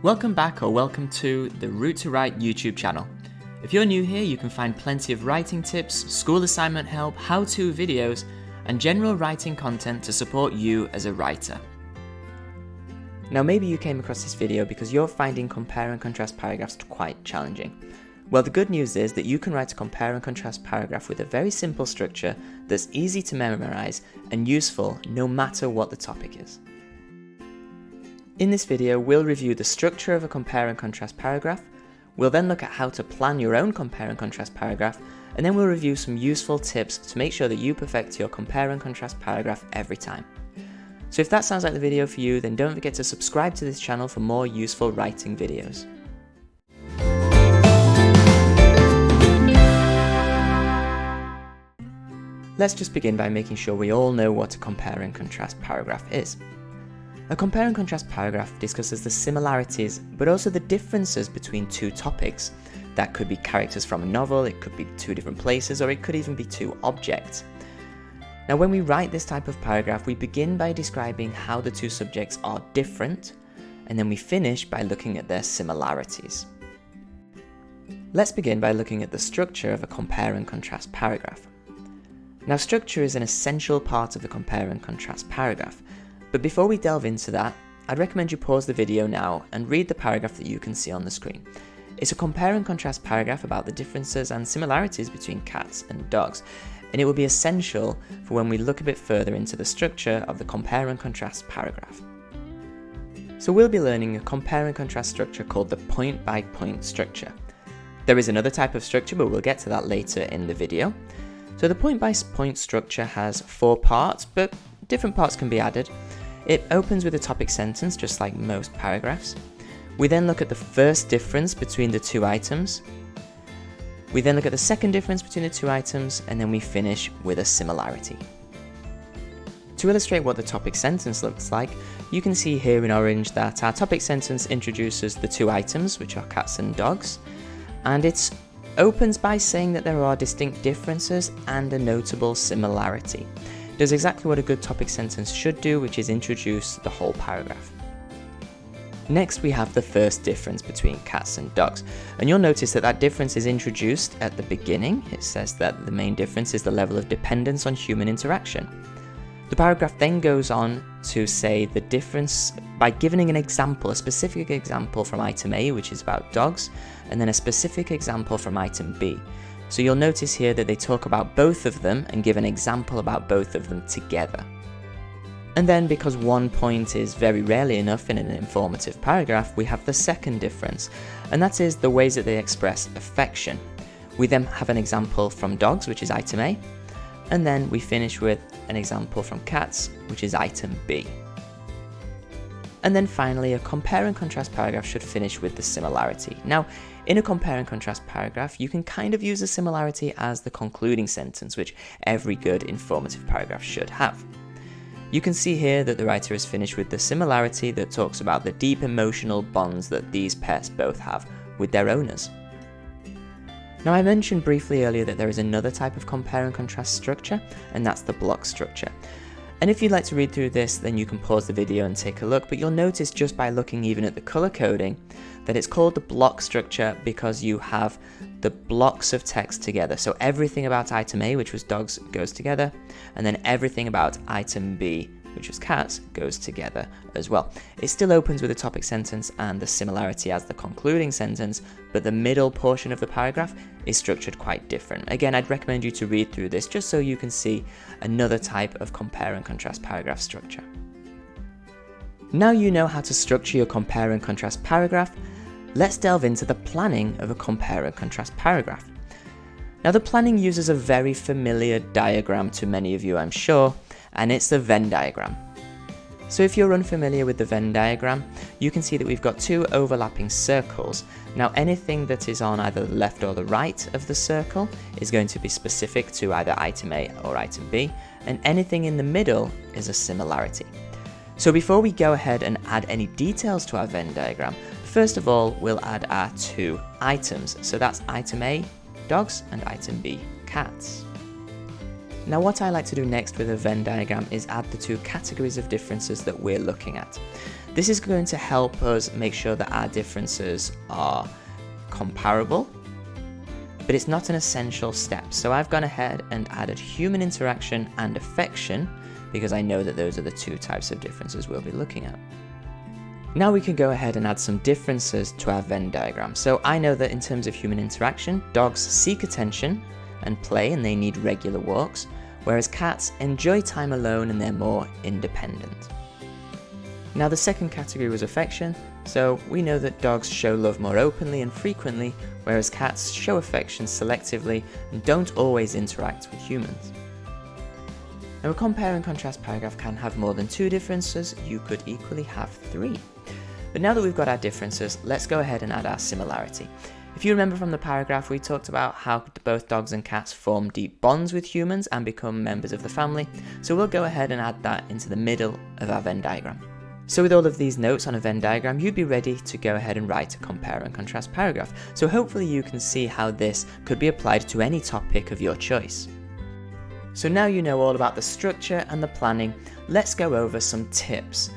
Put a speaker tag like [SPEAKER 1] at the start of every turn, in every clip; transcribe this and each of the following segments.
[SPEAKER 1] Welcome back or welcome to the Route to Write YouTube channel. If you're new here, you can find plenty of writing tips, school assignment help, how-to videos, and general writing content to support you as a writer. Now maybe you came across this video because you're finding compare and contrast paragraphs quite challenging. Well, the good news is that you can write a compare and contrast paragraph with a very simple structure that's easy to memorize and useful no matter what the topic is. In this video, we'll review the structure of a compare and contrast paragraph. We'll then look at how to plan your own compare and contrast paragraph, and then we'll review some useful tips to make sure that you perfect your compare and contrast paragraph every time. So if that sounds like the video for you, then don't forget to subscribe to this channel for more useful writing videos. Let's just begin by making sure we all know what a compare and contrast paragraph is. A compare and contrast paragraph discusses the similarities but also the differences between two topics. That could be characters from a novel, it could be two different places, or it could even be two objects. Now when we write this type of paragraph, we begin by describing how the two subjects are different, and then we finish by looking at their similarities. Let's begin by looking at the structure of a compare and contrast paragraph. Now structure is an essential part of the compare and contrast paragraph. But before we delve into that, I'd recommend you pause the video now and read the paragraph that you can see on the screen. It's a compare and contrast paragraph about the differences and similarities between cats and dogs, and it will be essential for when we look a bit further into the structure of the compare and contrast paragraph. So we'll be learning a compare and contrast structure called the point-by-point structure. There is another type of structure, but we'll get to that later in the video. So the point-by-point structure has 4 parts, but different parts can be added. It opens with a topic sentence, just like most paragraphs. We then look at the first difference between the two items. We then look at the second difference between the two items, and then we finish with a similarity. To illustrate what the topic sentence looks like, you can see here in orange that our topic sentence introduces the two items, which are cats and dogs, and it opens by saying that there are distinct differences and a notable similarity. Does exactly what a good topic sentence should do, which is introduce the whole paragraph. Next we have the first difference between cats and dogs, and you'll notice that that difference is introduced at the beginning. It says that the main difference is the level of dependence on human interaction. The paragraph then goes on to say the difference by giving an example, a specific example from item A, which is about dogs, and then a specific example from item B. So you'll notice here that they talk about both of them and give an example about both of them together. And then, because one point is very rarely enough in an informative paragraph, we have the second difference, and that is the ways that they express affection. We then have an example from dogs, which is item A, and then we finish with an example from cats, which is item B. And then finally, a compare and contrast paragraph should finish with the similarity. Now, in a compare and contrast paragraph, you can kind of use a similarity as the concluding sentence, which every good informative paragraph should have. You can see here that the writer has finished with the similarity that talks about the deep emotional bonds that these pets both have with their owners. Now, I mentioned briefly earlier that there is another type of compare and contrast structure, and that's the block structure. And if you'd like to read through this, then you can pause the video and take a look, but you'll notice just by looking even at the color coding that it's called the block structure because you have the blocks of text together. So everything about item A, which was dogs, goes together, and then everything about item B, which was cats, goes together as well. It still opens with a topic sentence and the similarity as the concluding sentence, but the middle portion of the paragraph is structured quite different. Again, I'd recommend you to read through this just so you can see another type of compare and contrast paragraph structure. Now you know how to structure your compare and contrast paragraph, let's delve into the planning of a compare and contrast paragraph. Now the planning uses a very familiar diagram to many of you, I'm sure, and it's the Venn diagram. So if you're unfamiliar with the Venn diagram, you can see that we've got two overlapping circles. Now anything that is on either the left or the right of the circle is going to be specific to either item A or item B, and anything in the middle is a similarity. So before we go ahead and add any details to our Venn diagram, first of all, we'll add our two items. So that's item A, dogs, and item B, cats. Now what I like to do next with a Venn diagram is add the two categories of differences that we're looking at. This is going to help us make sure that our differences are comparable, but it's not an essential step. So I've gone ahead and added human interaction and affection because I know that those are the two types of differences we'll be looking at. Now we can go ahead and add some differences to our Venn diagram. So I know that in terms of human interaction, dogs seek attention and play and they need regular walks, whereas cats enjoy time alone and they're more independent. Now the second category was affection, so we know that dogs show love more openly and frequently, whereas cats show affection selectively and don't always interact with humans. Now a compare and contrast paragraph can have more than 2 differences, you could equally have 3. But now that we've got our differences, let's go ahead and add our similarity. If you remember from the paragraph, we talked about how both dogs and cats form deep bonds with humans and become members of the family, so we'll go ahead and add that into the middle of our Venn diagram. So with all of these notes on a Venn diagram, you'd be ready to go ahead and write a compare and contrast paragraph. So hopefully you can see how this could be applied to any topic of your choice. So now you know all about the structure and the planning, let's go over some tips.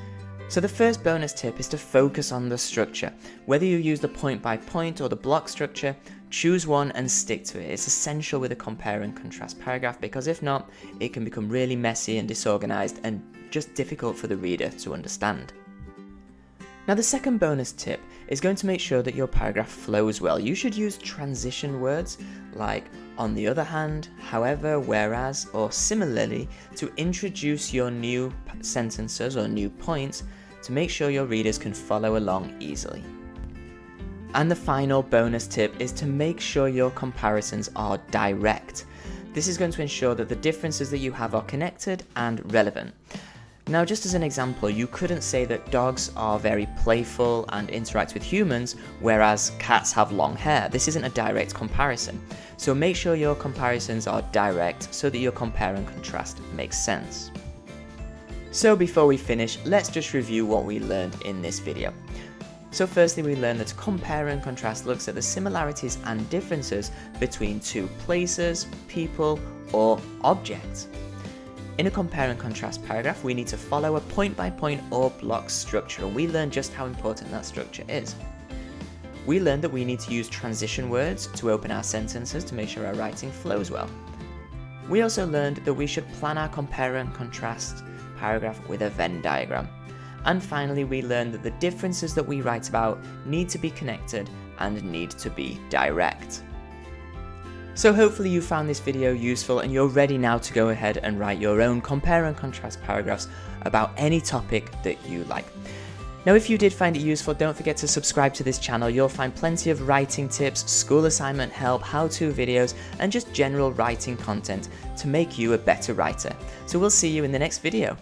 [SPEAKER 1] So the first bonus tip is to focus on the structure. Whether you use the point by point or the block structure, choose one and stick to it. It's essential with a compare and contrast paragraph because if not, it can become really messy and disorganized and just difficult for the reader to understand. Now the second bonus tip is going to make sure that your paragraph flows well. You should use transition words like on the other hand, however, whereas, or similarly to introduce your new sentences or new points to make sure your readers can follow along easily. And the final bonus tip is to make sure your comparisons are direct. This is going to ensure that the differences that you have are connected and relevant. Now, just as an example, you couldn't say that dogs are very playful and interact with humans, whereas cats have long hair. This isn't a direct comparison. So make sure your comparisons are direct so that your compare and contrast makes sense. So before we finish, let's just review what we learned in this video. So firstly, we learned that compare and contrast looks at the similarities and differences between 2 places, people, or objects. In a compare and contrast paragraph, we need to follow a point-by-point or block structure, and we learned just how important that structure is. We learned that we need to use transition words to open our sentences to make sure our writing flows well. We also learned that we should plan our compare and contrast paragraph with a Venn diagram. And finally, we learned that the differences that we write about need to be connected and need to be direct. So hopefully you found this video useful and you're ready now to go ahead and write your own compare and contrast paragraphs about any topic that you like. Now if you did find it useful, don't forget to subscribe to this channel. You'll find plenty of writing tips, school assignment help, how-to videos, and just general writing content to make you a better writer. So we'll see you in the next video.